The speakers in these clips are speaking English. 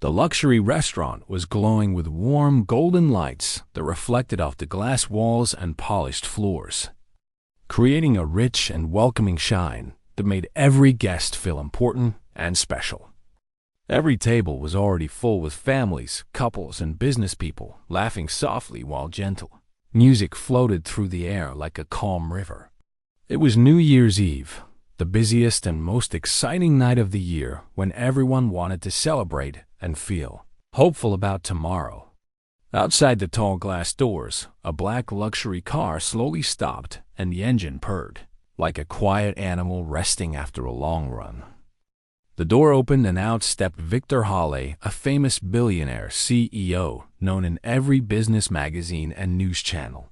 The luxury restaurant was glowing with warm golden lights that reflected off the glass walls and polished floors, creating a rich and welcoming shine that made every guest feel important and special. Every table was already full with families, couples, and business people laughing softly while gentle. Music floated through the air like a calm river. It was New Year's Eve, the busiest and most exciting night of the year, when everyone wanted to celebrate and feel hopeful about tomorrow. Outside the tall glass doors, a black luxury car slowly stopped and the engine purred, like a quiet animal resting after a long run. The door opened and out stepped Victor Hawley, a famous billionaire CEO known in every business magazine and news channel.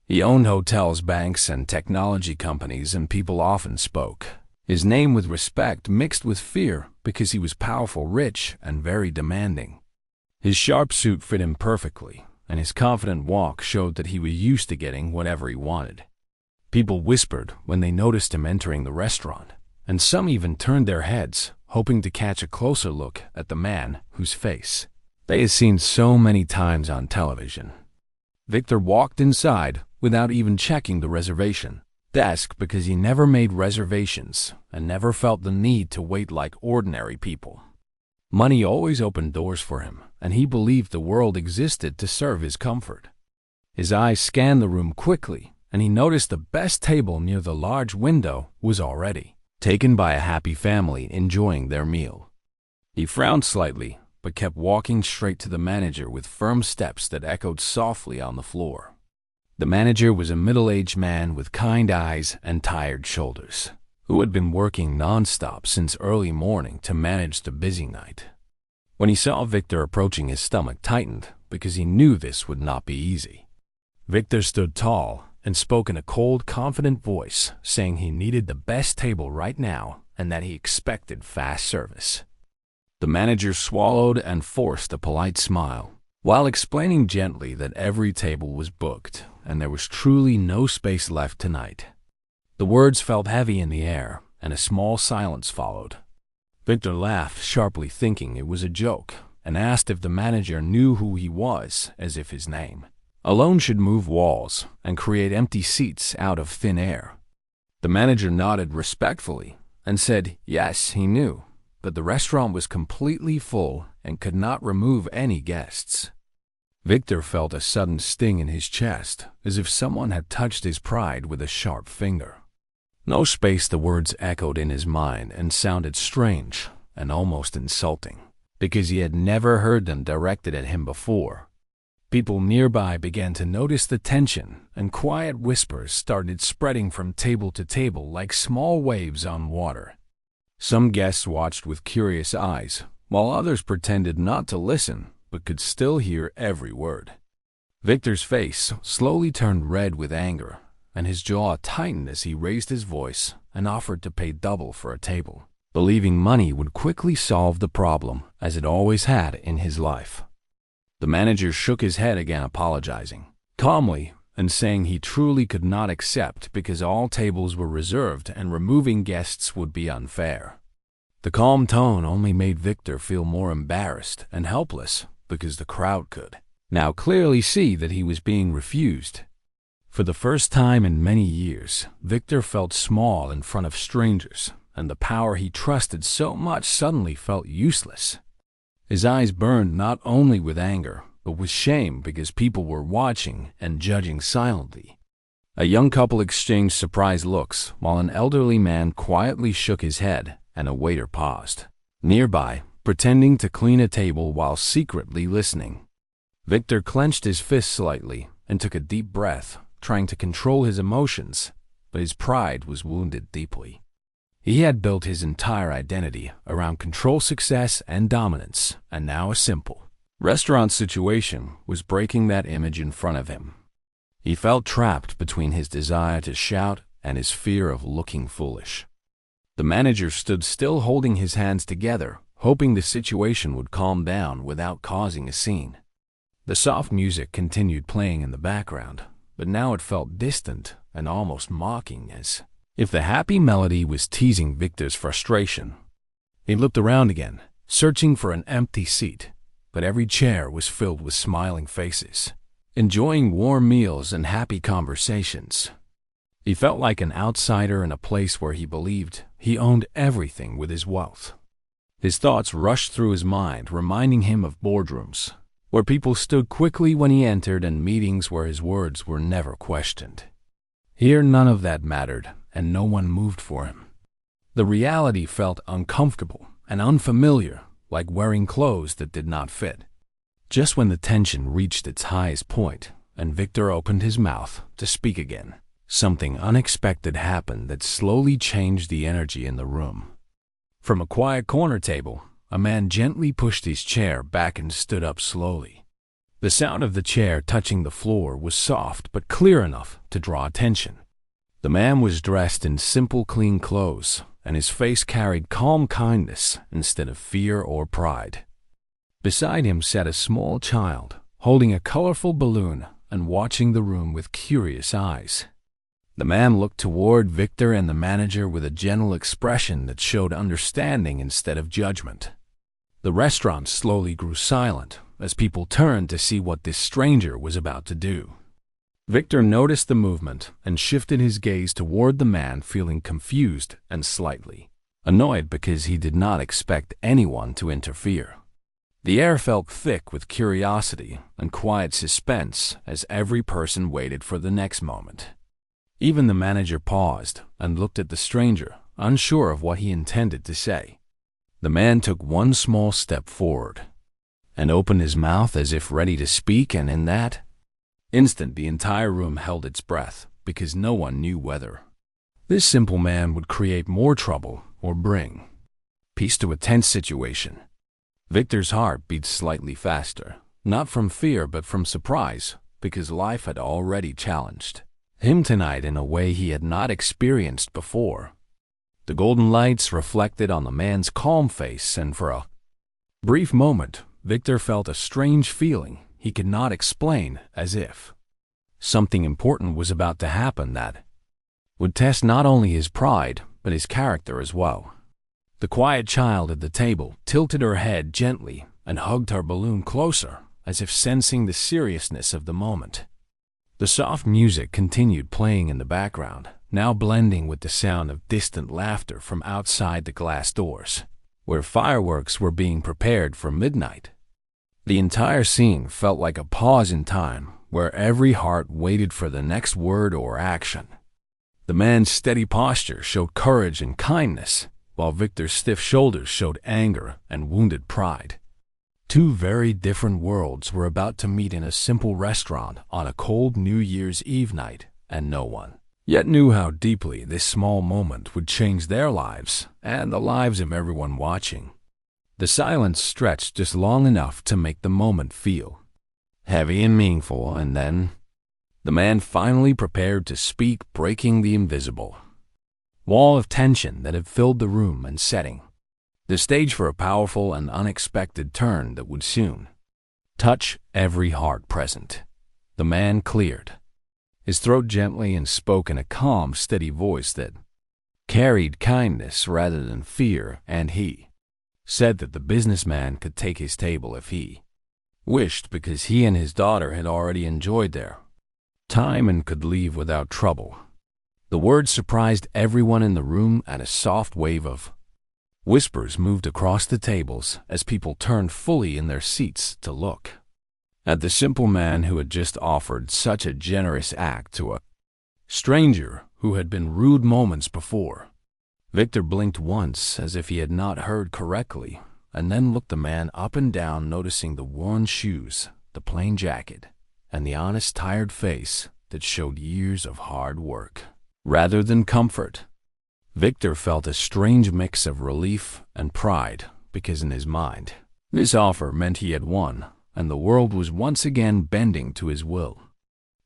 He owned hotels, banks, and technology companies, and people often spoke his name with respect mixed with fear because he was powerful, rich, and very demanding. His sharp suit fit him perfectly, and his confident walk showed that he was used to getting whatever he wanted. People whispered when they noticed him entering the restaurant, and some even turned their heads, hoping to catch a closer look at the man whose face they had seen so many times on television. Victor walked inside without even checking the reservation desk because he never made reservations and never felt the need to wait like ordinary people. Money always opened doors for him, and he believed the world existed to serve his comfort. His eyes scanned the room quickly, and he noticed the best table near the large window was already taken by a happy family enjoying their meal. He frowned slightly, but kept walking straight to the manager with firm steps that echoed softly on the floor. The manager was a middle-aged man with kind eyes and tired shoulders, who had been working non-stop since early morning to manage the busy night. When he saw Victor approaching, his stomach tightened because he knew this would not be easy. Victor stood tall and spoke in a cold, confident voice, saying he needed the best table right now and that he expected fast service. The manager swallowed and forced a polite smile, while explaining gently that every table was booked and there was truly no space left tonight. The words felt heavy in the air, and a small silence followed. Victor laughed sharply, thinking it was a joke, and asked if the manager knew who he was, as if his name alone should move walls and create empty seats out of thin air. The manager nodded respectfully and said yes, he knew, but the restaurant was completely full and could not remove any guests. Victor felt a sudden sting in his chest, as if someone had touched his pride with a sharp finger. No space, the words echoed in his mind and sounded strange and almost insulting, because he had never heard them directed at him before. People nearby began to notice the tension, and quiet whispers started spreading from table to table like small waves on water. Some guests watched with curious eyes, while others pretended not to listen but could still hear every word. Victor's face slowly turned red with anger, and his jaw tightened as he raised his voice and offered to pay double for a table, believing money would quickly solve the problem, as it always had in his life. The manager shook his head again, apologizing calmly and saying he truly could not accept because all tables were reserved and removing guests would be unfair. The calm tone only made Victor feel more embarrassed and helpless because the crowd could now clearly see that he was being refused. For the first time in many years, Victor felt small in front of strangers, and the power he trusted so much suddenly felt useless. His eyes burned not only with anger, but with shame because people were watching and judging silently. A young couple exchanged surprised looks, while an elderly man quietly shook his head and a waiter paused nearby, pretending to clean a table while secretly listening. Victor clenched his fist slightly and took a deep breath, trying to control his emotions, but his pride was wounded deeply. He had built his entire identity around control, success, and dominance, and now a simple restaurant situation was breaking that image in front of him. He felt trapped between his desire to shout and his fear of looking foolish. The manager stood still, holding his hands together, hoping the situation would calm down without causing a scene. The soft music continued playing in the background, but now it felt distant and almost mocking, as if the happy melody was teasing Victor's frustration. He looked around again, searching for an empty seat, but every chair was filled with smiling faces, enjoying warm meals and happy conversations. He felt like an outsider in a place where he believed he owned everything with his wealth. His thoughts rushed through his mind, reminding him of boardrooms, where people stood quickly when he entered, and meetings where his words were never questioned. Here none of that mattered, and no one moved for him. The reality felt uncomfortable and unfamiliar, like wearing clothes that did not fit. Just when the tension reached its highest point, and Victor opened his mouth to speak again, something unexpected happened that slowly changed the energy in the room. From a quiet corner table, a man gently pushed his chair back and stood up slowly. The sound of the chair touching the floor was soft but clear enough to draw attention. The man was dressed in simple, clean clothes, and his face carried calm kindness instead of fear or pride. Beside him sat a small child, holding a colorful balloon and watching the room with curious eyes. The man looked toward Victor and the manager with a gentle expression that showed understanding instead of judgment. The restaurant slowly grew silent as people turned to see what this stranger was about to do. Victor noticed the movement and shifted his gaze toward the man, feeling confused and slightly annoyed because he did not expect anyone to interfere. The air felt thick with curiosity and quiet suspense as every person waited for the next moment. Even the manager paused and looked at the stranger, unsure of what he intended to say. The man took one small step forward and opened his mouth as if ready to speak, and in that instant the entire room held its breath because no one knew whether this simple man would create more trouble or bring peace to a tense situation. Victor's heart beat slightly faster, not from fear but from surprise, because life had already challenged him tonight in a way he had not experienced before. The golden lights reflected on the man's calm face, and for a brief moment, Victor felt a strange feeling he could not explain, as if something important was about to happen that would test not only his pride, but his character as well. The quiet child at the table tilted her head gently and hugged her balloon closer, as if sensing the seriousness of the moment. The soft music continued playing in the background, now blending with the sound of distant laughter from outside the glass doors, where fireworks were being prepared for midnight. The entire scene felt like a pause in time, where every heart waited for the next word or action. The man's steady posture showed courage and kindness, while Victor's stiff shoulders showed anger and wounded pride. Two very different worlds were about to meet in a simple restaurant on a cold New Year's Eve night, and no one yet knew how deeply this small moment would change their lives and the lives of everyone watching. The silence stretched just long enough to make the moment feel heavy and meaningful, and then the man finally prepared to speak, breaking the invisible wall of tension that had filled the room and setting the stage for a powerful and unexpected turn that would soon touch every heart present. The man cleared his throat gently and spoke in a calm, steady voice that carried kindness rather than fear, and he said that the businessman could take his table if he wished, because he and his daughter had already enjoyed their time and could leave without trouble. The words surprised everyone in the room, and a soft wave of whispers moved across the tables as people turned fully in their seats to look at the simple man who had just offered such a generous act to a stranger who had been rude moments before. Victor blinked once as if he had not heard correctly, and then looked the man up and down, noticing the worn shoes, the plain jacket, and the honest, tired face that showed years of hard work rather than comfort. Victor felt a strange mix of relief and pride, because in his mind, this offer meant he had won, and the world was once again bending to his will.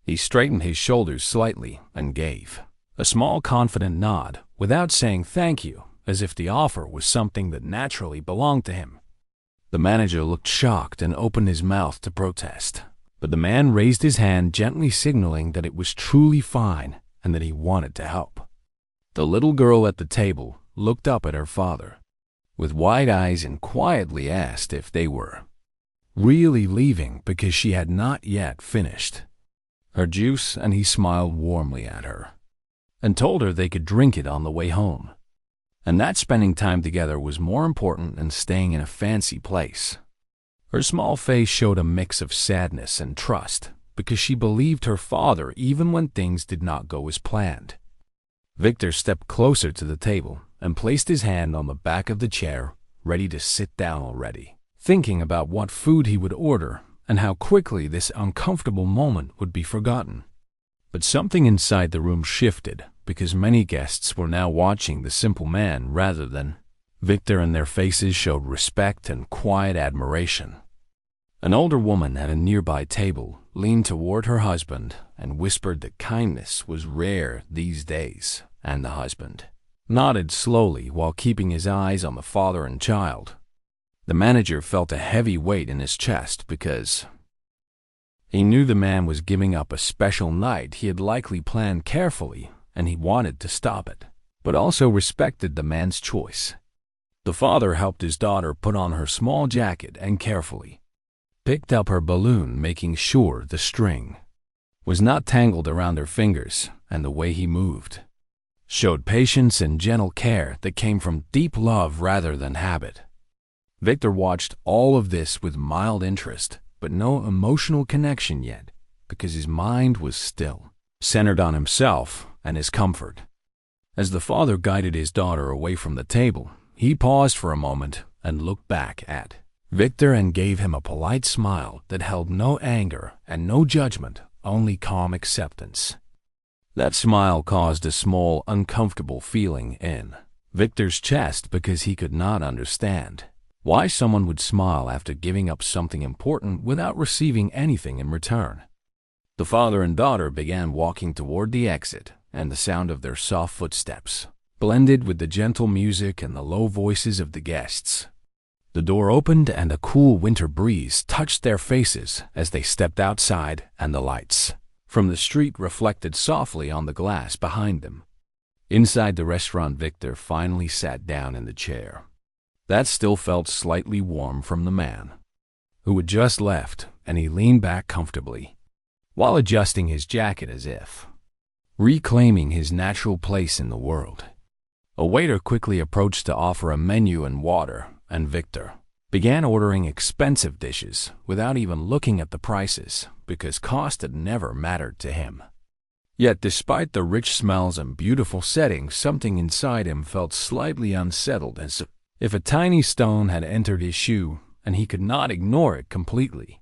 He straightened his shoulders slightly and gave a small, confident nod without saying thank you, as if the offer was something that naturally belonged to him. The manager looked shocked and opened his mouth to protest, but the man raised his hand, gently signaling that it was truly fine and that he wanted to help. The little girl at the table looked up at her father, with wide eyes and quietly asked if they were really leaving because she had not yet finished her juice, and he smiled warmly at her and told her they could drink it on the way home, and that spending time together was more important than staying in a fancy place. Her small face showed a mix of sadness and trust because she believed her father even when things did not go as planned. Victor stepped closer to the table and placed his hand on the back of the chair, ready to sit down already, thinking about what food he would order and how quickly this uncomfortable moment would be forgotten. But something inside the room shifted because many guests were now watching the simple man rather than Victor, and their faces showed respect and quiet admiration. An older woman at a nearby table leaned toward her husband and whispered that kindness was rare these days, and the husband nodded slowly while keeping his eyes on the father and child. The manager felt a heavy weight in his chest because he knew the man was giving up a special night he had likely planned carefully, and he wanted to stop it, but also respected the man's choice. The father helped his daughter put on her small jacket and carefully picked up her balloon, making sure the string was not tangled around her fingers, and the way he moved showed patience and gentle care that came from deep love rather than habit. Victor watched all of this with mild interest, but no emotional connection yet, because his mind was still centered on himself and his comfort. As the father guided his daughter away from the table, he paused for a moment and looked back at Victor and gave him a polite smile that held no anger and no judgment, only calm acceptance. That smile caused a small, uncomfortable feeling in Victor's chest because he could not understand why someone would smile after giving up something important without receiving anything in return. The father and daughter began walking toward the exit, and the sound of their soft footsteps blended with the gentle music and the low voices of the guests. The door opened and a cool winter breeze touched their faces as they stepped outside, and the lights from the street reflected softly on the glass behind them. Inside the restaurant, Victor finally sat down in the chair that still felt slightly warm from the man who had just left, and he leaned back comfortably while adjusting his jacket as if reclaiming his natural place in the world. A waiter quickly approached to offer a menu and water, and Victor began ordering expensive dishes without even looking at the prices because cost had never mattered to him. Yet despite the rich smells and beautiful settings, something inside him felt slightly unsettled, as if a tiny stone had entered his shoe, and he could not ignore it completely.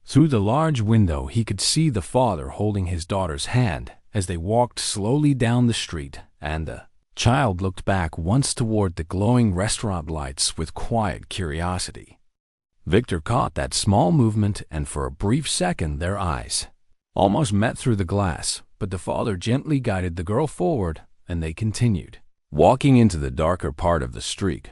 Through the large window, he could see the father holding his daughter's hand as they walked slowly down the street, and the child looked back once toward the glowing restaurant lights with quiet curiosity. Victor caught that small movement, and for a brief second their eyes almost met through the glass, but the father gently guided the girl forward, and they continued walking into the darker part of the street.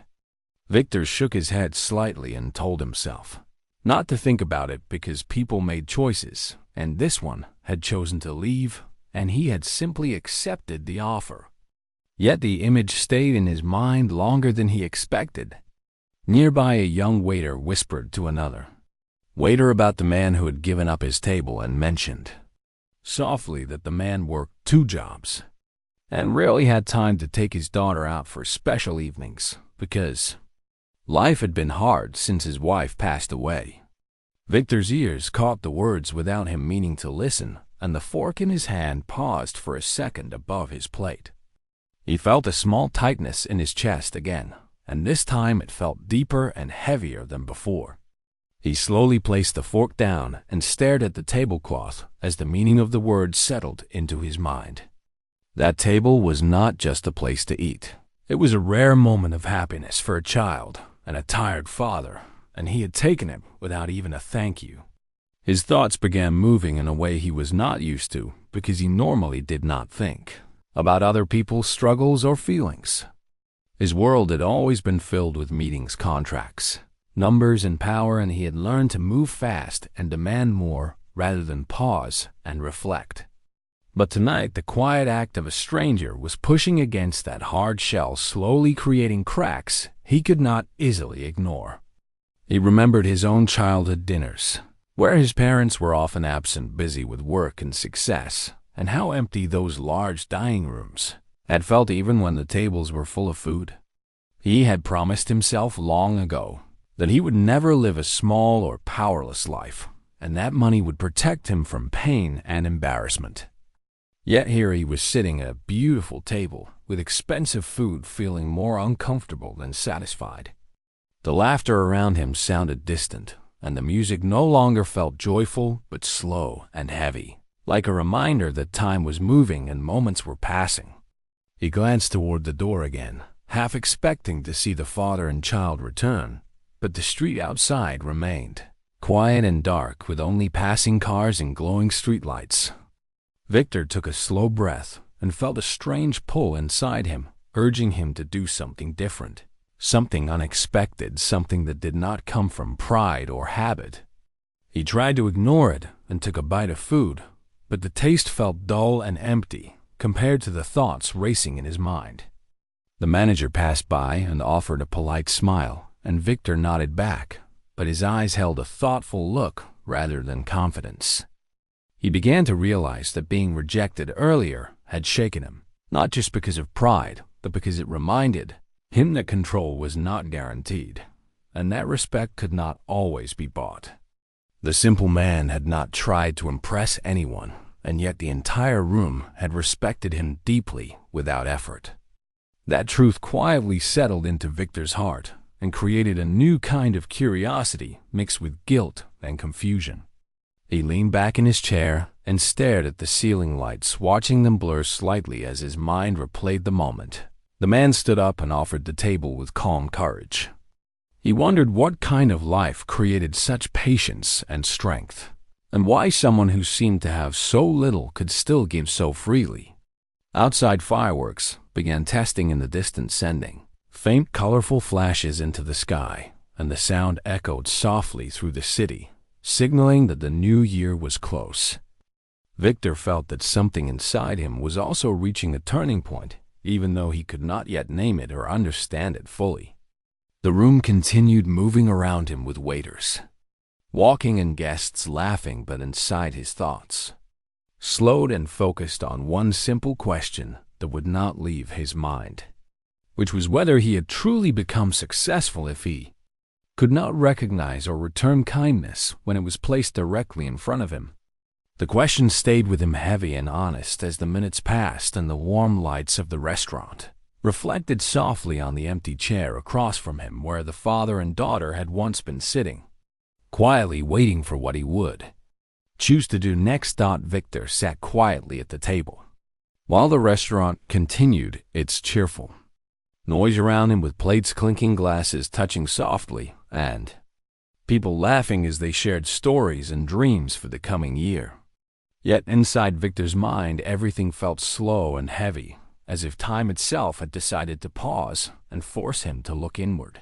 Victor shook his head slightly and told himself not to think about it because people made choices, and this one had chosen to leave, and he had simply accepted the offer. Yet the image stayed in his mind longer than he expected. Nearby, a young waiter whispered to another waiter about the man who had given up his table and mentioned softly that the man worked 2 jobs and rarely had time to take his daughter out for special evenings because life had been hard since his wife passed away. Victor's ears caught the words without him meaning to listen, and the fork in his hand paused for a second above his plate. He felt a small tightness in his chest again, and this time it felt deeper and heavier than before. He slowly placed the fork down and stared at the tablecloth as the meaning of the words settled into his mind. That table was not just a place to eat. It was a rare moment of happiness for a child and a tired father, and he had taken it without even a thank you. His thoughts began moving in a way he was not used to because he normally did not think about other people's struggles or feelings. His world had always been filled with meetings, contracts, numbers, and power, and he had learned to move fast and demand more rather than pause and reflect. But tonight, the quiet act of a stranger was pushing against that hard shell, slowly creating cracks he could not easily ignore. He remembered his own childhood dinners, where his parents were often absent, busy with work and success, and how empty those large dining rooms had felt even when the tables were full of food. He had promised himself long ago that he would never live a small or powerless life, and that money would protect him from pain and embarrassment. Yet here he was sitting at a beautiful table with expensive food, feeling more uncomfortable than satisfied. The laughter around him sounded distant, and the music no longer felt joyful but slow and heavy, like a reminder that time was moving and moments were passing. He glanced toward the door again, half expecting to see the father and child return, but the street outside remained quiet and dark, with only passing cars and glowing streetlights. Victor took a slow breath and felt a strange pull inside him, urging him to do something different, something unexpected, something that did not come from pride or habit. He tried to ignore it and took a bite of food, but the taste felt dull and empty compared to the thoughts racing in his mind. The manager passed by and offered a polite smile, and Victor nodded back, but his eyes held a thoughtful look rather than confidence. He began to realize that being rejected earlier had shaken him, not just because of pride, but because it reminded him that control was not guaranteed, and that respect could not always be bought. The simple man had not tried to impress anyone, and yet the entire room had respected him deeply without effort. That truth quietly settled into Victor's heart and created a new kind of curiosity mixed with guilt and confusion. He leaned back in his chair and stared at the ceiling lights, watching them blur slightly as his mind replayed the moment. The man stood up and offered the table with calm courage. He wondered what kind of life created such patience and strength, and why someone who seemed to have so little could still give so freely. Outside, fireworks began testing in the distance, sending faint, colorful flashes into the sky, and the sound echoed softly through the city, signaling that the new year was close. Victor felt that something inside him was also reaching a turning point, even though he could not yet name it or understand it fully. The room continued moving around him, with waiters walking and guests laughing, but inside his thoughts slowed and focused on one simple question that would not leave his mind, which was whether he had truly become successful if he could not recognize or return kindness when it was placed directly in front of him. The question stayed with him, heavy and honest, as the minutes passed and the warm lights of the restaurant reflected softly on the empty chair across from him, where the father and daughter had once been sitting, quietly waiting for what he would choose to do next. Victor sat quietly at the table, while the restaurant continued its cheerful noise around him, with plates clinking, glasses touching softly, and people laughing as they shared stories and dreams for the coming year. Yet inside Victor's mind, everything felt slow and heavy, as if time itself had decided to pause and force him to look inward.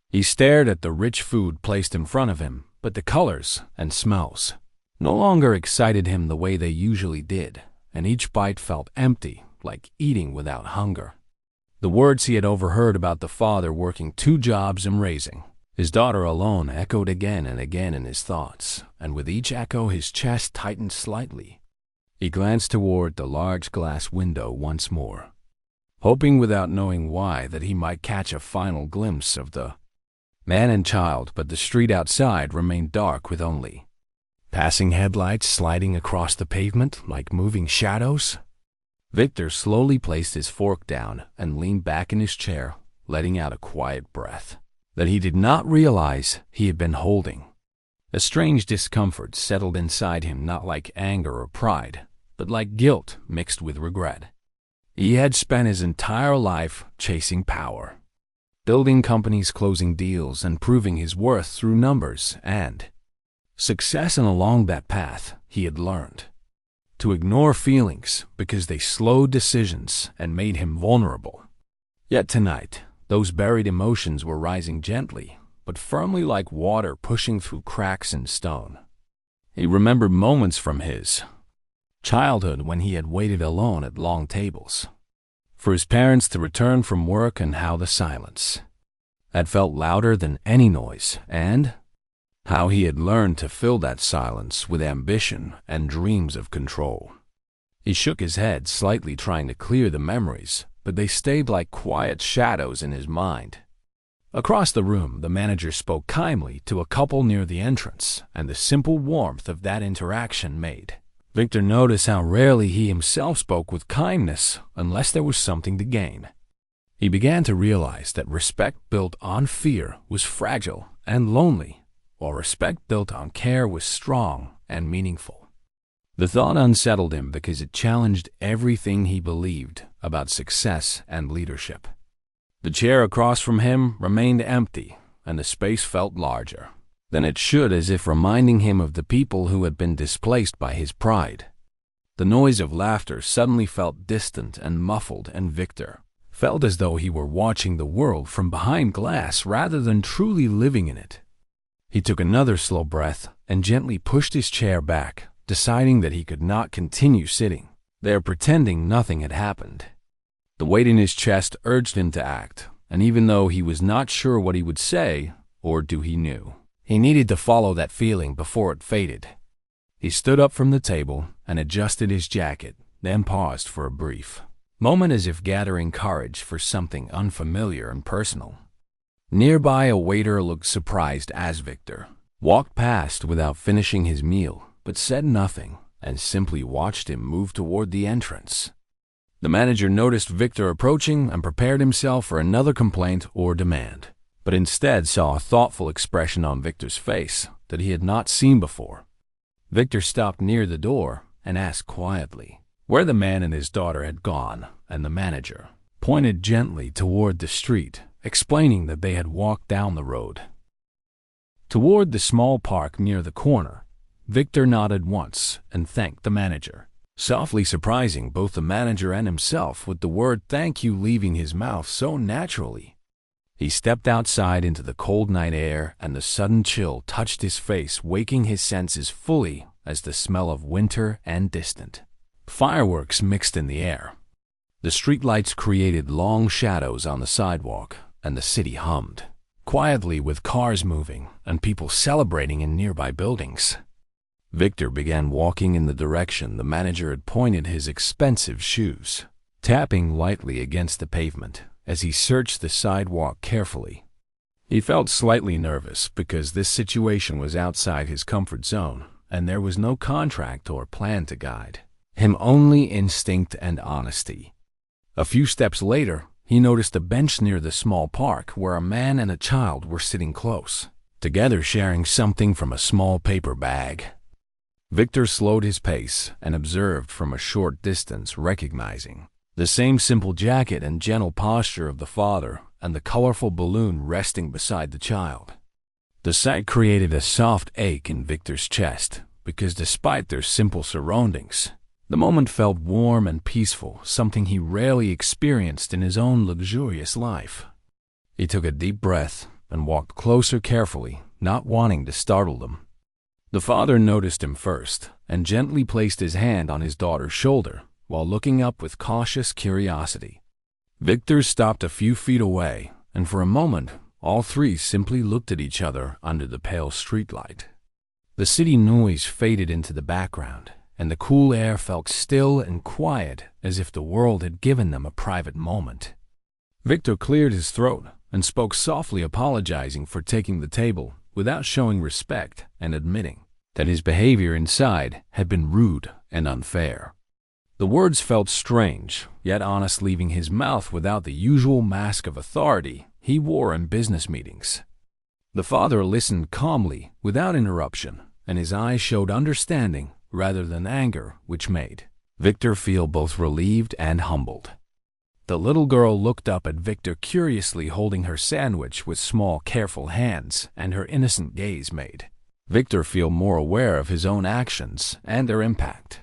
He stared at the rich food placed in front of him, but the colors and smells no longer excited him the way they usually did, and each bite felt empty, like eating without hunger. The words he had overheard about the father working 2 jobs and raising his daughter alone echoed again and again in his thoughts, and with each echo his chest tightened slightly. He glanced toward the large glass window once more, hoping without knowing why that he might catch a final glimpse of the man and child, but the street outside remained dark, with only passing headlights sliding across the pavement like moving shadows. Victor slowly placed his fork down and leaned back in his chair, letting out a quiet breath that he did not realize he had been holding. A strange discomfort settled inside him, not like anger or pride, but like guilt mixed with regret. He had spent his entire life chasing power, building companies, closing deals, and proving his worth through numbers and success, and along that path he had learned to ignore feelings because they slowed decisions and made him vulnerable. Yet tonight, those buried emotions were rising gently, but firmly, like water pushing through cracks in stone. He remembered moments from his childhood when he had waited alone at long tables for his parents to return from work, and how the silence had felt louder than any noise, and how he had learned to fill that silence with ambition and dreams of control. He shook his head, slightly trying to clear the memories, but they stayed like quiet shadows in his mind. Across the room, the manager spoke kindly to a couple near the entrance, and the simple warmth of that interaction made Victor notice how rarely he himself spoke with kindness unless there was something to gain. He began to realize that respect built on fear was fragile and lonely, while respect built on care was strong and meaningful. The thought unsettled him because it challenged everything he believed about success and leadership. The chair across from him remained empty, and the space felt larger than it should, as if reminding him of the people who had been displaced by his pride. The noise of laughter suddenly felt distant and muffled, and Victor felt as though he were watching the world from behind glass rather than truly living in it. He took another slow breath and gently pushed his chair back, deciding that he could not continue sitting there pretending nothing had happened. The weight in his chest urged him to act, and even though he was not sure what he would say or do, he knew he needed to follow that feeling before it faded. He stood up from the table and adjusted his jacket, then paused for a brief moment as if gathering courage for something unfamiliar and personal. Nearby, a waiter looked surprised as Victor walked past without finishing his meal, but said nothing and simply watched him move toward the entrance. The manager noticed Victor approaching and prepared himself for another complaint or demand, but instead saw a thoughtful expression on Victor's face that he had not seen before. Victor stopped near the door and asked quietly where the man and his daughter had gone, and the manager pointed gently toward the street, explaining that they had walked down the road toward the small park near the corner. Victor nodded once and thanked the manager, softly surprising both the manager and himself with the word "thank you" leaving his mouth so naturally. He stepped outside into the cold night air, and the sudden chill touched his face, waking his senses fully as the smell of winter and distant fireworks mixed in the air. The streetlights created long shadows on the sidewalk, and the city hummed quietly with cars moving and people celebrating in nearby buildings. Victor began walking in the direction the manager had pointed his expensive shoes, tapping lightly against the pavement as he searched the sidewalk carefully. He felt slightly nervous because this situation was outside his comfort zone, and there was no contract or plan to guide him, only instinct and honesty. A few steps later, he noticed a bench near the small park where a man and a child were sitting close, together sharing something from a small paper bag. Victor slowed his pace and observed from a short distance, recognizing the same simple jacket and gentle posture of the father and the colorful balloon resting beside the child. The sight created a soft ache in Victor's chest because despite their simple surroundings, the moment felt warm and peaceful, something he rarely experienced in his own luxurious life. He took a deep breath and walked closer carefully, not wanting to startle them. The father noticed him first and gently placed his hand on his daughter's shoulder while looking up with cautious curiosity. Victor stopped a few feet away, and for a moment, all three simply looked at each other under the pale streetlight. The city noise faded into the background, and the cool air felt still and quiet, as if the world had given them a private moment. Victor cleared his throat and spoke softly, apologizing for taking the table without showing respect and admitting that his behavior inside had been rude and unfair. The words felt strange, yet honest, leaving his mouth without the usual mask of authority he wore in business meetings. The father listened calmly, without interruption, and his eyes showed understanding rather than anger, which made Victor feel both relieved and humbled. The little girl looked up at Victor curiously, holding her sandwich with small, careful hands, and her innocent gaze made Victor feel more aware of his own actions and their impact.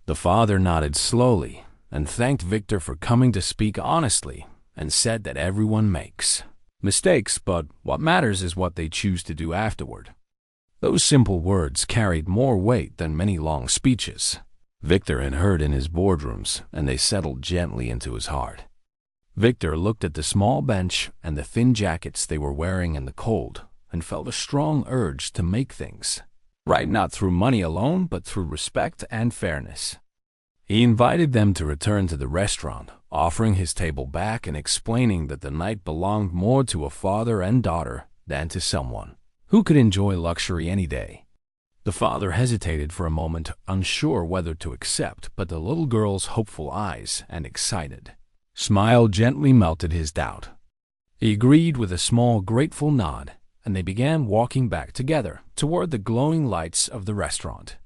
The father nodded slowly and thanked Victor for coming to speak honestly, and said that everyone makes mistakes, but what matters is what they choose to do afterward. Those simple words carried more weight than many long speeches Victor had heard in his boardrooms, and they settled gently into his heart. Victor looked at the small bench and the thin jackets they were wearing in the cold and felt a strong urge to make things right, not through money alone, but through respect and fairness. He invited them to return to the restaurant, offering his table back and explaining that the night belonged more to a father and daughter than to someone who could enjoy luxury any day. The father hesitated for a moment, unsure whether to accept, but the little girl's hopeful eyes and excited smile gently melted his doubt. He agreed with a small, grateful nod, and they began walking back together toward the glowing lights of the restaurant.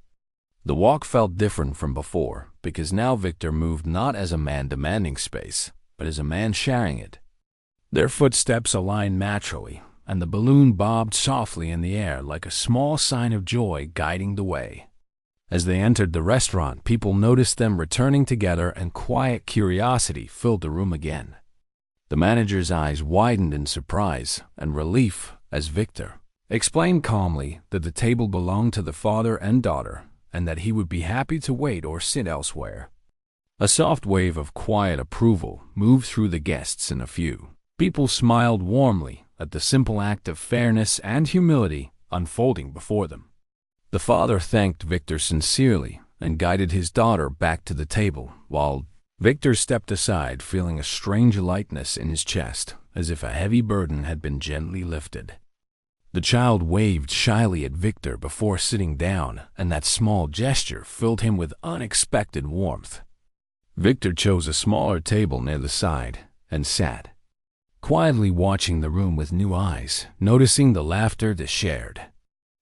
The walk felt different from before because now Victor moved not as a man demanding space, but as a man sharing it. Their footsteps aligned naturally, and the balloon bobbed softly in the air like a small sign of joy guiding the way. As they entered the restaurant, people noticed them returning together, and quiet curiosity filled the room again. The manager's eyes widened in surprise and relief as Victor explained calmly that the table belonged to the father and daughter and that he would be happy to wait or sit elsewhere. A soft wave of quiet approval moved through the guests, and a few people smiled warmly at the simple act of fairness and humility unfolding before them. The father thanked Victor sincerely and guided his daughter back to the table, while Victor stepped aside, feeling a strange lightness in his chest, as if a heavy burden had been gently lifted. The child waved shyly at Victor before sitting down, and that small gesture filled him with unexpected warmth. Victor chose a smaller table near the side and sat, quietly watching the room with new eyes, noticing the laughter they shared,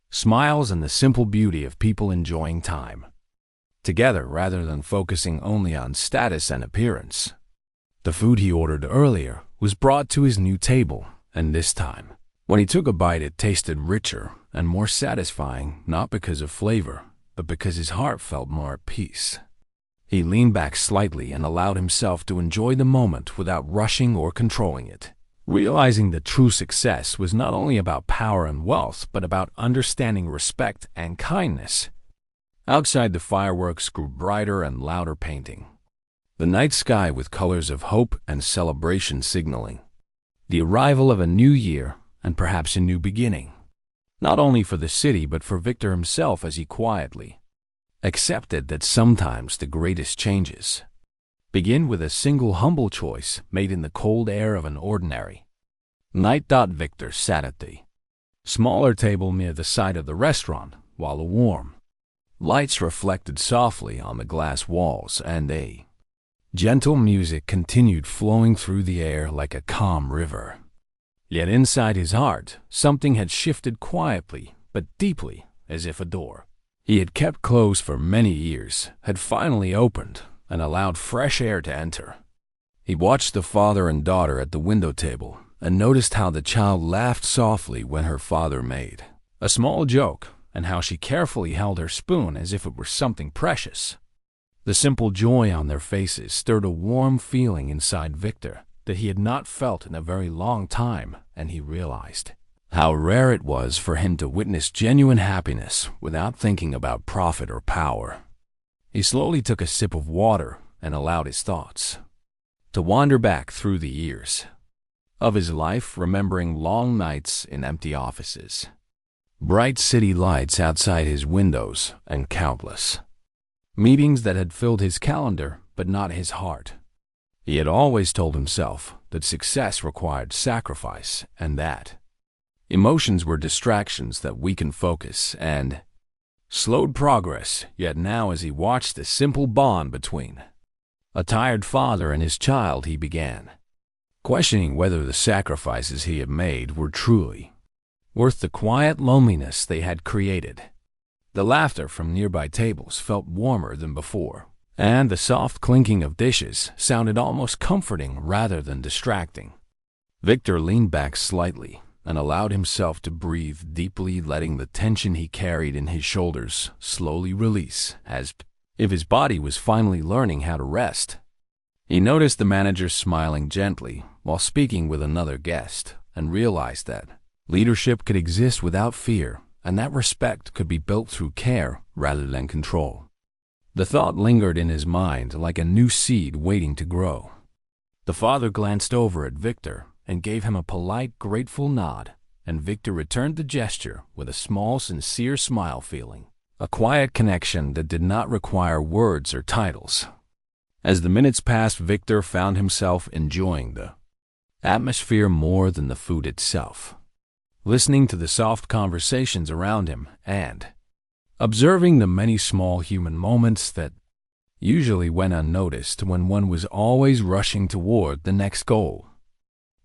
smiles, and the simple beauty of people enjoying time together rather than focusing only on status and appearance. The food he ordered earlier was brought to his new table, and this time, when he took a bite, it tasted richer and more satisfying, not because of flavor, but because his heart felt more at peace. He leaned back slightly and allowed himself to enjoy the moment without rushing or controlling it, realizing that true success was not only about power and wealth, but about understanding respect and kindness. Outside, the fireworks grew brighter and louder, painting the night sky with colors of hope and celebration, signaling the arrival of a new year and perhaps a new beginning, not only for the city but for Victor himself, as he quietly accepted that sometimes the greatest changes begin with a single humble choice made in the cold air of an ordinary night. Victor sat at the smaller table near the side of the restaurant, while the warm lights reflected softly on the glass walls, and a gentle music continued flowing through the air like a calm river. Yet inside his heart, something had shifted quietly but deeply, as if a door he had kept closed for many years had finally opened and allowed fresh air to enter. He watched the father and daughter at the window table and noticed how the child laughed softly when her father made a small joke, and how she carefully held her spoon as if it were something precious. The simple joy on their faces stirred a warm feeling inside Victor that he had not felt in a very long time, and he realized how rare it was for him to witness genuine happiness without thinking about profit or power. He slowly took a sip of water and allowed his thoughts to wander back through the years of his life, remembering long nights in empty offices, bright city lights outside his windows, and countless meetings that had filled his calendar but not his heart. He had always told himself that success required sacrifice, and that emotions were distractions that weakened focus and slowed progress. Yet now, as he watched the simple bond between a tired father and his child, he began questioning whether the sacrifices he had made were truly worth the quiet loneliness they had created. The laughter from nearby tables felt warmer than before, and the soft clinking of dishes sounded almost comforting rather than distracting. Victor leaned back slightly and allowed himself to breathe deeply, letting the tension he carried in his shoulders slowly release, as if his body was finally learning how to rest. He noticed the manager smiling gently while speaking with another guest, and realized that leadership could exist without fear, and that respect could be built through care rather than control. The thought lingered in his mind like a new seed waiting to grow. The father glanced over at Victor and gave him a polite, grateful nod, and Victor returned the gesture with a small, sincere smile, feeling a quiet connection that did not require words or titles. As the minutes passed, Victor found himself enjoying the atmosphere more than the food itself, listening to the soft conversations around him and observing the many small human moments that usually went unnoticed when one was always rushing toward the next goal.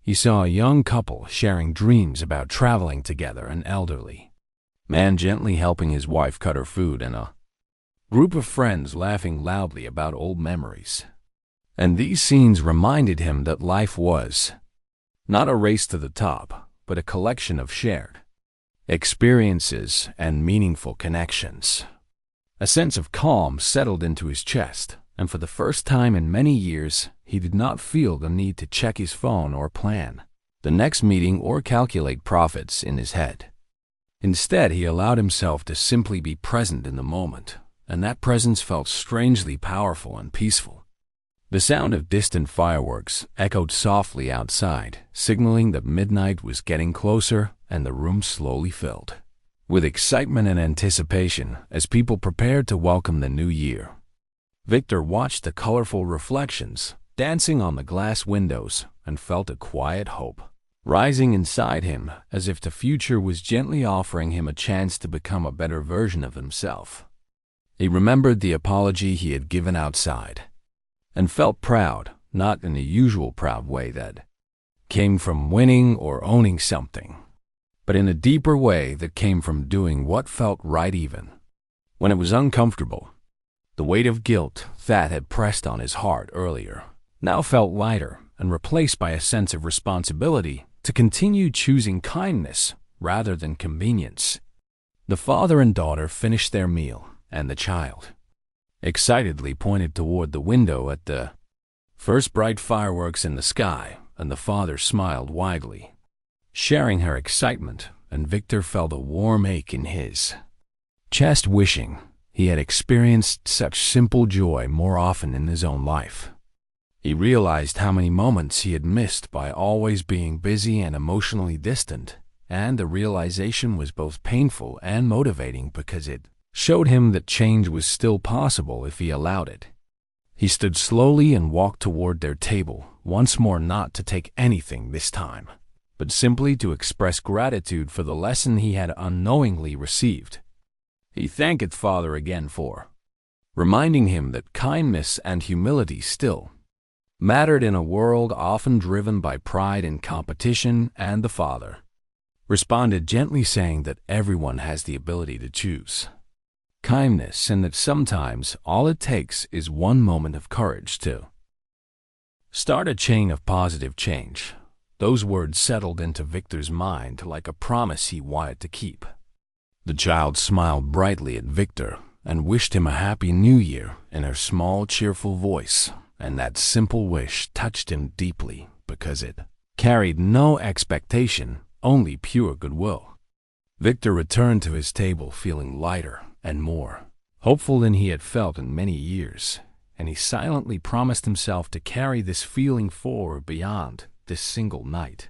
He saw a young couple sharing dreams about traveling together, an elderly man gently helping his wife cut her food, and a group of friends laughing loudly about old memories. And these scenes reminded him that life was not a race to the top, but a collection of shared experiences and meaningful connections. A sense of calm settled into his chest, and for the first time in many years, he did not feel the need to check his phone or plan the next meeting or calculate profits in his head. Instead, he allowed himself to simply be present in the moment, and that presence felt strangely powerful and peaceful. The sound of distant fireworks echoed softly outside, signaling that midnight was getting closer, and the room slowly filled with excitement and anticipation as people prepared to welcome the new year. Victor watched the colorful reflections dancing on the glass windows and felt a quiet hope rising inside him, as if the future was gently offering him a chance to become a better version of himself. He remembered the apology he had given outside and felt proud, not in the usual proud way that came from winning or owning something, but in a deeper way that came from doing what felt right even when it was uncomfortable. The weight of guilt that had pressed on his heart earlier now felt lighter and replaced by a sense of responsibility to continue choosing kindness rather than convenience. The father and daughter finished their meal, and the child excitedly pointed toward the window at the first bright fireworks in the sky, and the father smiled widely, sharing her excitement, and Victor felt a warm ache in his chest, wishing he had experienced such simple joy more often in his own life. He realized how many moments he had missed by always being busy and emotionally distant, and the realization was both painful and motivating because it showed him that change was still possible if he allowed it. He stood slowly and walked toward their table, once more not to take anything this time, but simply to express gratitude for the lesson he had unknowingly received. He thanked Father again for reminding him that kindness and humility still mattered in a world often driven by pride and competition, and the father responded gently, saying that everyone has the ability to choose kindness and that sometimes all it takes is one moment of courage to start a chain of positive change. Those words settled into Victor's mind like a promise he wanted to keep. The child smiled brightly at Victor and wished him a happy new year in her small, cheerful voice, and that simple wish touched him deeply because it carried no expectation, only pure goodwill. Victor returned to his table feeling lighter and more hopeful than he had felt in many years, and he silently promised himself to carry this feeling forward beyond this single night.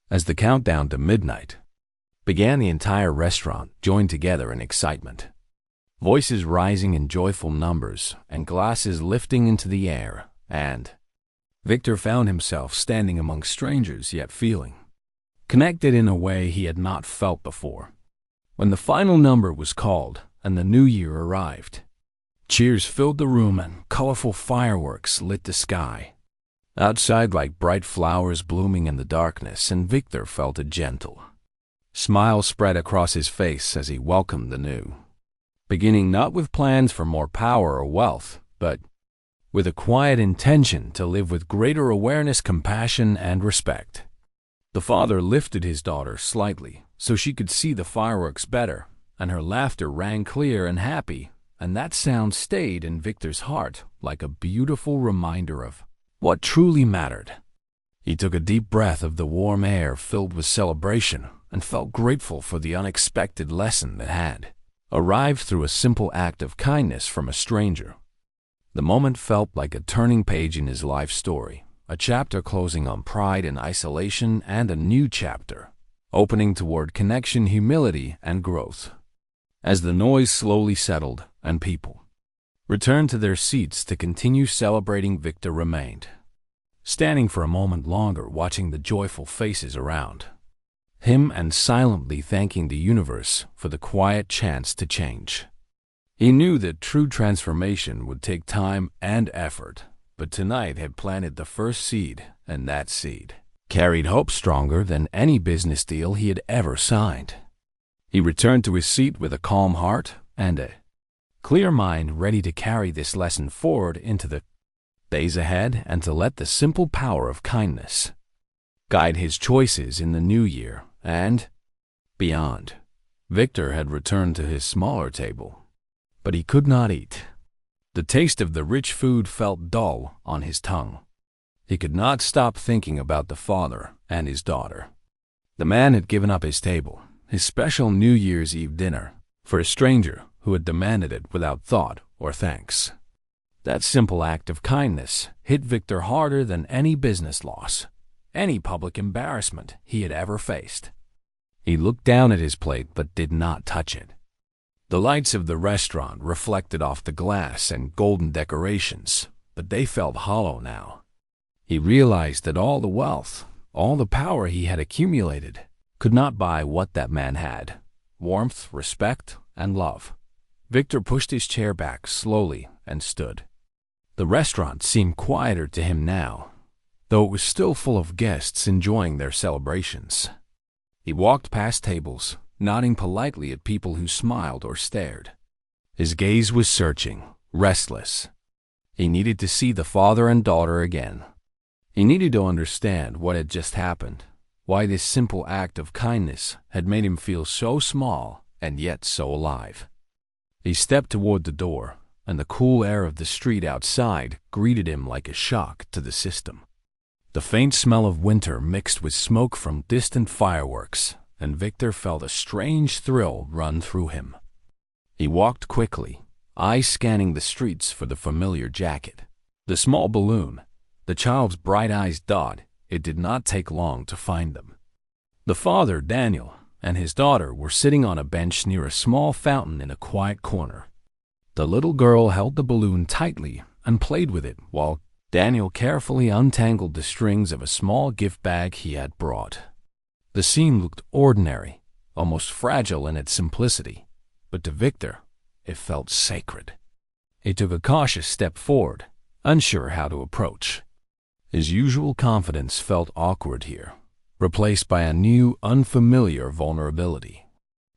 As the countdown to midnight began, the entire restaurant joined together in excitement. Voices rising in joyful numbers and glasses lifting into the air, and Victor found himself standing among strangers yet feeling connected in a way he had not felt before. When the final number was called and the new year arrived, cheers filled the room and colorful fireworks lit the sky outside like bright flowers blooming in the darkness, and Victor felt a gentle smile spread across his face as he welcomed the new beginning, not with plans for more power or wealth, but with a quiet intention to live with greater awareness, compassion, and respect. The father lifted his daughter slightly so she could see the fireworks better, and her laughter rang clear and happy, and that sound stayed in Victor's heart like a beautiful reminder of what truly mattered. He took a deep breath of the warm air filled with celebration and felt grateful for the unexpected lesson that had arrived through a simple act of kindness from a stranger. The moment felt like a turning page in his life story, a chapter closing on pride and isolation, and a new chapter opening toward connection, humility, and growth. As the noise slowly settled and people returned to their seats to continue celebrating, Victor remained standing for a moment longer, watching the joyful faces around him and silently thanking the universe for the quiet chance to change. He knew that true transformation would take time and effort, but tonight had planted the first seed, and that seed carried hope stronger than any business deal he had ever signed. He returned to his seat with a calm heart and a clear mind, ready to carry this lesson forward into the days ahead and to let the simple power of kindness guide his choices in the new year and beyond. Victor had returned to his smaller table, but he could not eat. The taste of the rich food felt dull on his tongue. He could not stop thinking about the father and his daughter. The man had given up his table, his special New Year's Eve dinner, for a stranger who had demanded it without thought or thanks. That simple act of kindness hit Victor harder than any business loss, any public embarrassment he had ever faced. He looked down at his plate but did not touch it. The lights of the restaurant reflected off the glass and golden decorations, but they felt hollow now. He realized that all the wealth, all the power he had accumulated, could not buy what that man had: warmth, respect, and love. Victor pushed his chair back slowly and stood. The restaurant seemed quieter to him now, though it was still full of guests enjoying their celebrations. He walked past tables, nodding politely at people who smiled or stared. His gaze was searching, restless. He needed to see the father and daughter again. He needed to understand what had just happened, why this simple act of kindness had made him feel so small and yet so alive. He stepped toward the door, and the cool air of the street outside greeted him like a shock to the system. The faint smell of winter mixed with smoke from distant fireworks, and Victor felt a strange thrill run through him. He walked quickly, eyes scanning the streets for the familiar jacket, the small balloon, the child's bright-eyed dot. It did not take long to find them. The father, Daniel, and his daughter were sitting on a bench near a small fountain in a quiet corner. The little girl held the balloon tightly and played with it while Daniel carefully untangled the strings of a small gift bag he had brought. The scene looked ordinary, almost fragile in its simplicity, but to Victor, it felt sacred. He took a cautious step forward, unsure how to approach. His usual confidence felt awkward here, replaced by a new, unfamiliar vulnerability.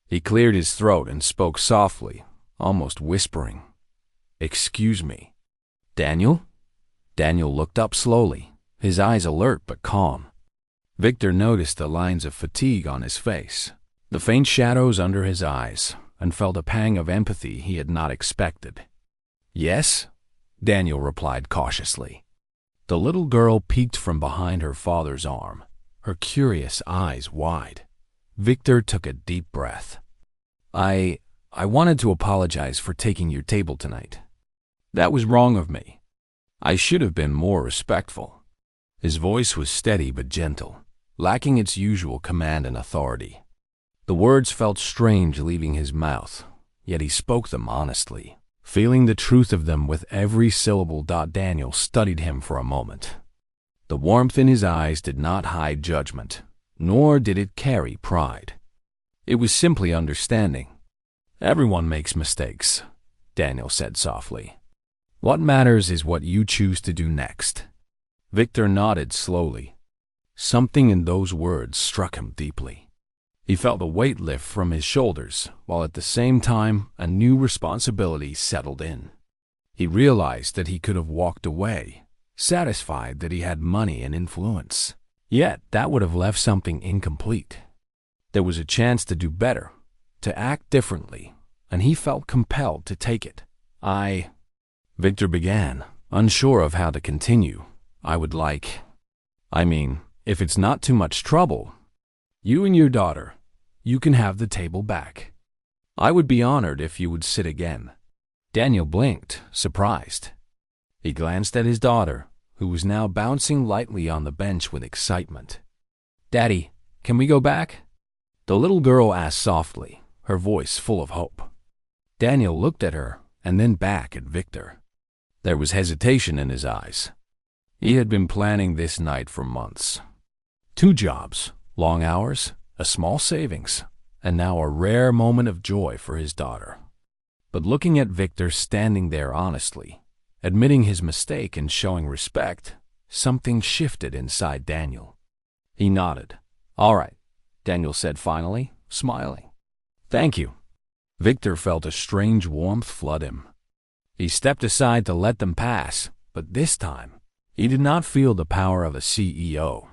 He cleared his throat and spoke softly, almost whispering, "Excuse me, Daniel?" Daniel looked up slowly, his eyes alert but calm. Victor noticed the lines of fatigue on his face, the faint shadows under his eyes, and felt a pang of empathy he had not expected. "Yes?" Daniel replied cautiously. The little girl peeked from behind her father's arm, her curious eyes wide. Victor took a deep breath. I wanted to apologize for taking your table tonight. That was wrong of me. I should have been more respectful." His voice was steady but gentle, lacking its usual command and authority. The words felt strange leaving his mouth, yet he spoke them honestly, feeling the truth of them with every syllable. Daniel studied him for a moment. The warmth in his eyes did not hide judgment, nor did it carry pride. It was simply understanding. "Everyone makes mistakes," Daniel said softly. "What matters is what you choose to do next." Victor nodded slowly. Something in those words struck him deeply. He felt a weight lift from his shoulders, while at the same time a new responsibility settled in. He realized that he could have walked away, satisfied that he had money and influence. Yet that would have left something incomplete. There was a chance to do better, to act differently, and he felt compelled to take it. Victor began, unsure of how to continue. If it's not too much trouble, you and your daughter, you can have the table back. I would be honored if you would sit again." Daniel blinked, surprised. He glanced at his daughter, who was now bouncing lightly on the bench with excitement. "Daddy, can we go back?" the little girl asked softly, her voice full of hope. Daniel looked at her and then back at Victor. There was hesitation in his eyes. He had been planning this night for months. 2 jobs, long hours, a small savings, and now a rare moment of joy for his daughter. But looking at Victor standing there honestly, admitting his mistake and showing respect, something shifted inside Daniel. He nodded. "All right," Daniel said finally, smiling. "Thank you." Victor felt a strange warmth flood him. He stepped aside to let them pass, but this time, he did not feel the power of a CEO.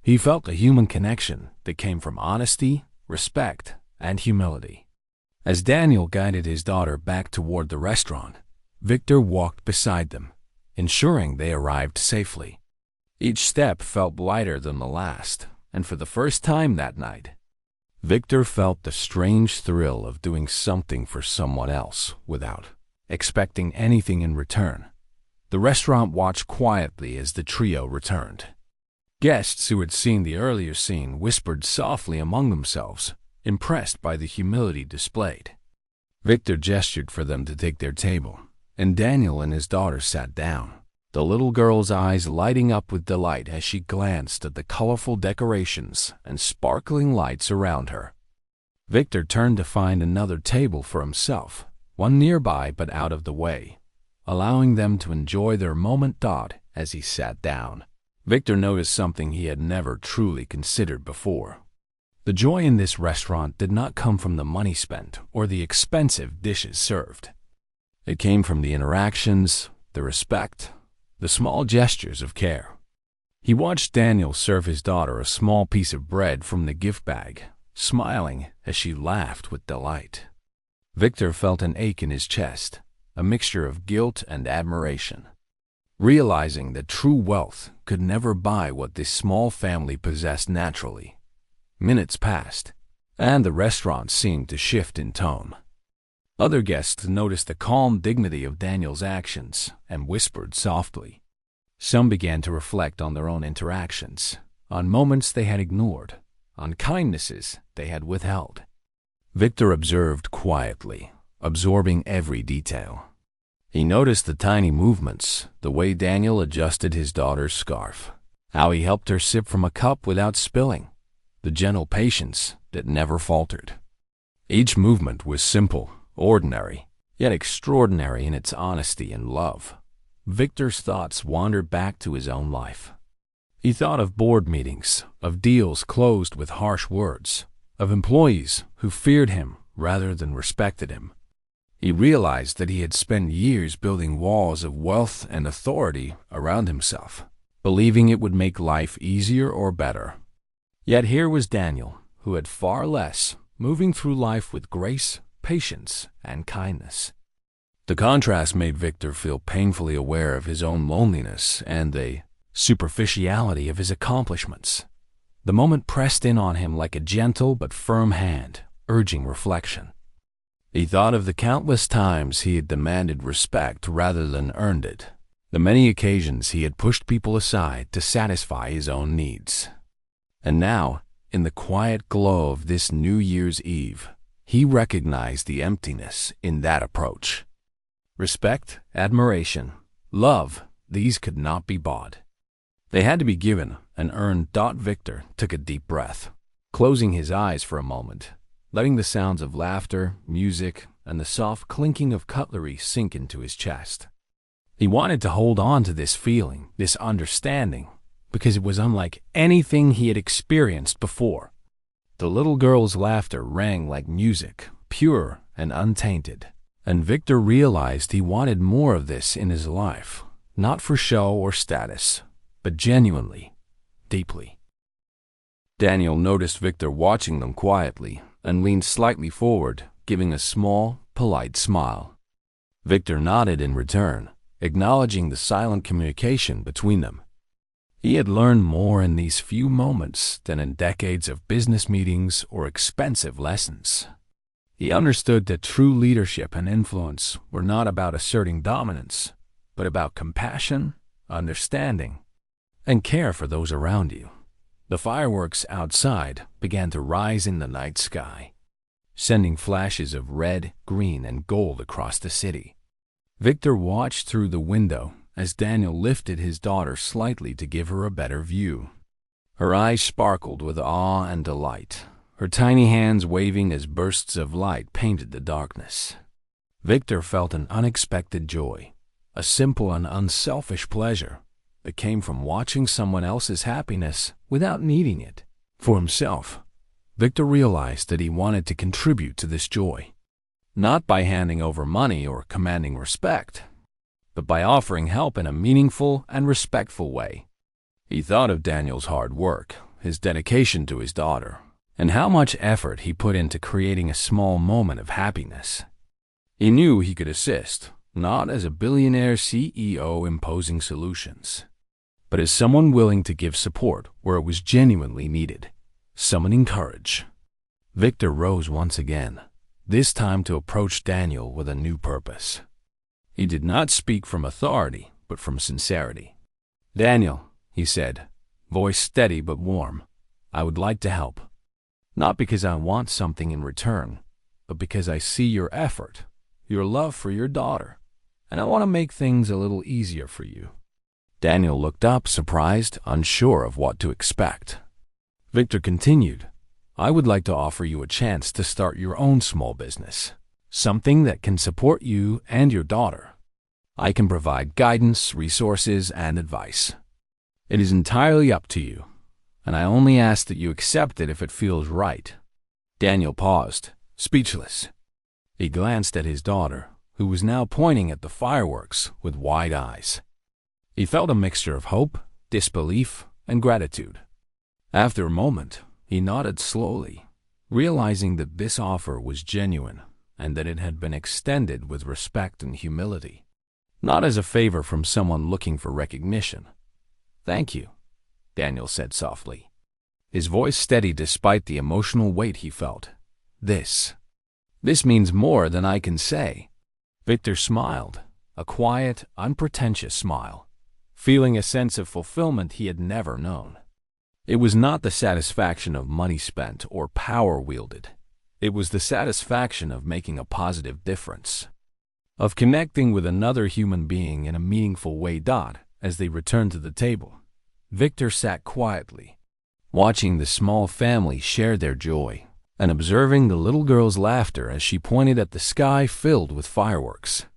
He felt a human connection that came from honesty, respect, and humility. As Daniel guided his daughter back toward the restaurant, Victor walked beside them, ensuring they arrived safely. Each step felt lighter than the last, and for the first time that night, Victor felt the strange thrill of doing something for someone else without expecting anything in return. The restaurant watched quietly as the trio returned. Guests who had seen the earlier scene whispered softly among themselves, impressed by the humility displayed. Victor gestured for them to take their table, and Daniel and his daughter sat down, the little girl's eyes lighting up with delight as she glanced at the colorful decorations and sparkling lights around her. Victor turned to find another table for himself, one nearby but out of the way, allowing them to enjoy their moment. As he sat down, Victor noticed something he had never truly considered before. The joy in this restaurant did not come from the money spent or the expensive dishes served. It came from the interactions, the respect, the small gestures of care. He watched Daniel serve his daughter a small piece of bread from the gift bag, smiling as she laughed with delight. Victor felt an ache in his chest, a mixture of guilt and admiration, realizing that true wealth could never buy what this small family possessed naturally. Minutes passed, and the restaurant seemed to shift in tone. Other guests noticed the calm dignity of Daniel's actions and whispered softly. Some began to reflect on their own interactions, on moments they had ignored, on kindnesses they had withheld. Victor observed quietly, absorbing every detail. He noticed the tiny movements, the way Daniel adjusted his daughter's scarf, how he helped her sip from a cup without spilling, the gentle patience that never faltered. Each movement was simple, ordinary, yet extraordinary in its honesty and love. Victor's thoughts wandered back to his own life. He thought of board meetings, of deals closed with harsh words, of employees who feared him rather than respected him. He realized that he had spent years building walls of wealth and authority around himself, believing it would make life easier or better. Yet here was Daniel, who had far less, moving through life with grace, patience, and kindness. The contrast made Victor feel painfully aware of his own loneliness and the superficiality of his accomplishments. The moment pressed in on him like a gentle but firm hand, urging reflection. He thought of the countless times he had demanded respect rather than earned it, the many occasions he had pushed people aside to satisfy his own needs. And now, in the quiet glow of this New Year's Eve, he recognized the emptiness in that approach. Respect, admiration, love, these could not be bought. They had to be given and earned. Victor took a deep breath, closing his eyes for a moment, letting the sounds of laughter, music, and the soft clinking of cutlery sink into his chest. He wanted to hold on to this feeling, this understanding, because it was unlike anything he had experienced before. The little girl's laughter rang like music, pure and untainted, and Victor realized he wanted more of this in his life, not for show or status, but genuinely, deeply. Daniel noticed Victor watching them quietly and leaned slightly forward, giving a small, polite smile. Victor nodded in return, acknowledging the silent communication between them. He had learned more in these few moments than in decades of business meetings or expensive lessons. He understood that true leadership and influence were not about asserting dominance, but about compassion, understanding, and care for those around you. The fireworks outside began to rise in the night sky, sending flashes of red, green, and gold across the city. Victor watched through the window as Daniel lifted his daughter slightly to give her a better view. Her eyes sparkled with awe and delight, her tiny hands waving as bursts of light painted the darkness. Victor felt an unexpected joy, a simple and unselfish pleasure that came from watching someone else's happiness without needing it for himself. Victor realized that he wanted to contribute to this joy, not by handing over money or commanding respect, but by offering help in a meaningful and respectful way. He thought of Daniel's hard work, his dedication to his daughter, and how much effort he put into creating a small moment of happiness. He knew he could assist, not as a billionaire CEO imposing solutions, but as someone willing to give support where it was genuinely needed, summoning courage. Victor rose once again, this time to approach Daniel with a new purpose. He did not speak from authority, but from sincerity. "Daniel," he said, voice steady but warm, "I would like to help. Not because I want something in return, but because I see your effort, your love for your daughter, and I want to make things a little easier for you." Daniel looked up, surprised, unsure of what to expect. Victor continued, "I would like to offer you a chance to start your own small business, something that can support you and your daughter. I can provide guidance, resources, and advice. It is entirely up to you, and I only ask that you accept it if it feels right." Daniel paused, speechless. He glanced at his daughter, who was now pointing at the fireworks with wide eyes. He felt a mixture of hope, disbelief, and gratitude. After a moment, he nodded slowly, realizing that this offer was genuine and that it had been extended with respect and humility, not as a favor from someone looking for recognition. "Thank you," Daniel said softly, his voice steady despite the emotional weight he felt. This means more than I can say." Victor smiled, a quiet, unpretentious smile, feeling a sense of fulfillment he had never known. It was not the satisfaction of money spent or power wielded. It was the satisfaction of making a positive difference, of connecting with another human being in a meaningful way. As they returned to the table, Victor sat quietly, watching the small family share their joy and observing the little girl's laughter as she pointed at the sky filled with fireworks.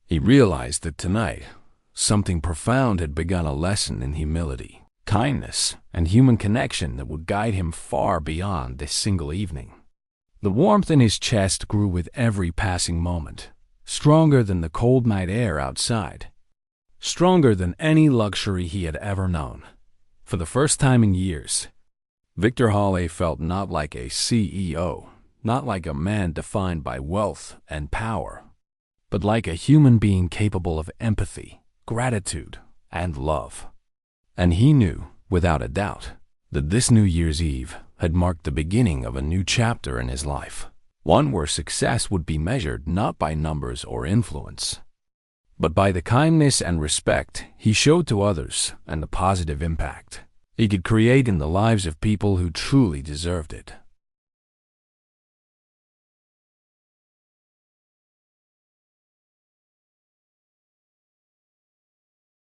He realized that tonight, something profound had begun, a lesson in humility, kindness, and human connection that would guide him far beyond this single evening. The warmth in his chest grew with every passing moment, stronger than the cold night air outside, stronger than any luxury he had ever known. For the first time in years, Victor Hawley felt not like a CEO, not like a man defined by wealth and power, but like a human being capable of empathy, gratitude, and love. And he knew, without a doubt, that this New Year's Eve had marked the beginning of a new chapter in his life, one where success would be measured not by numbers or influence, but by the kindness and respect he showed to others and the positive impact he could create in the lives of people who truly deserved it.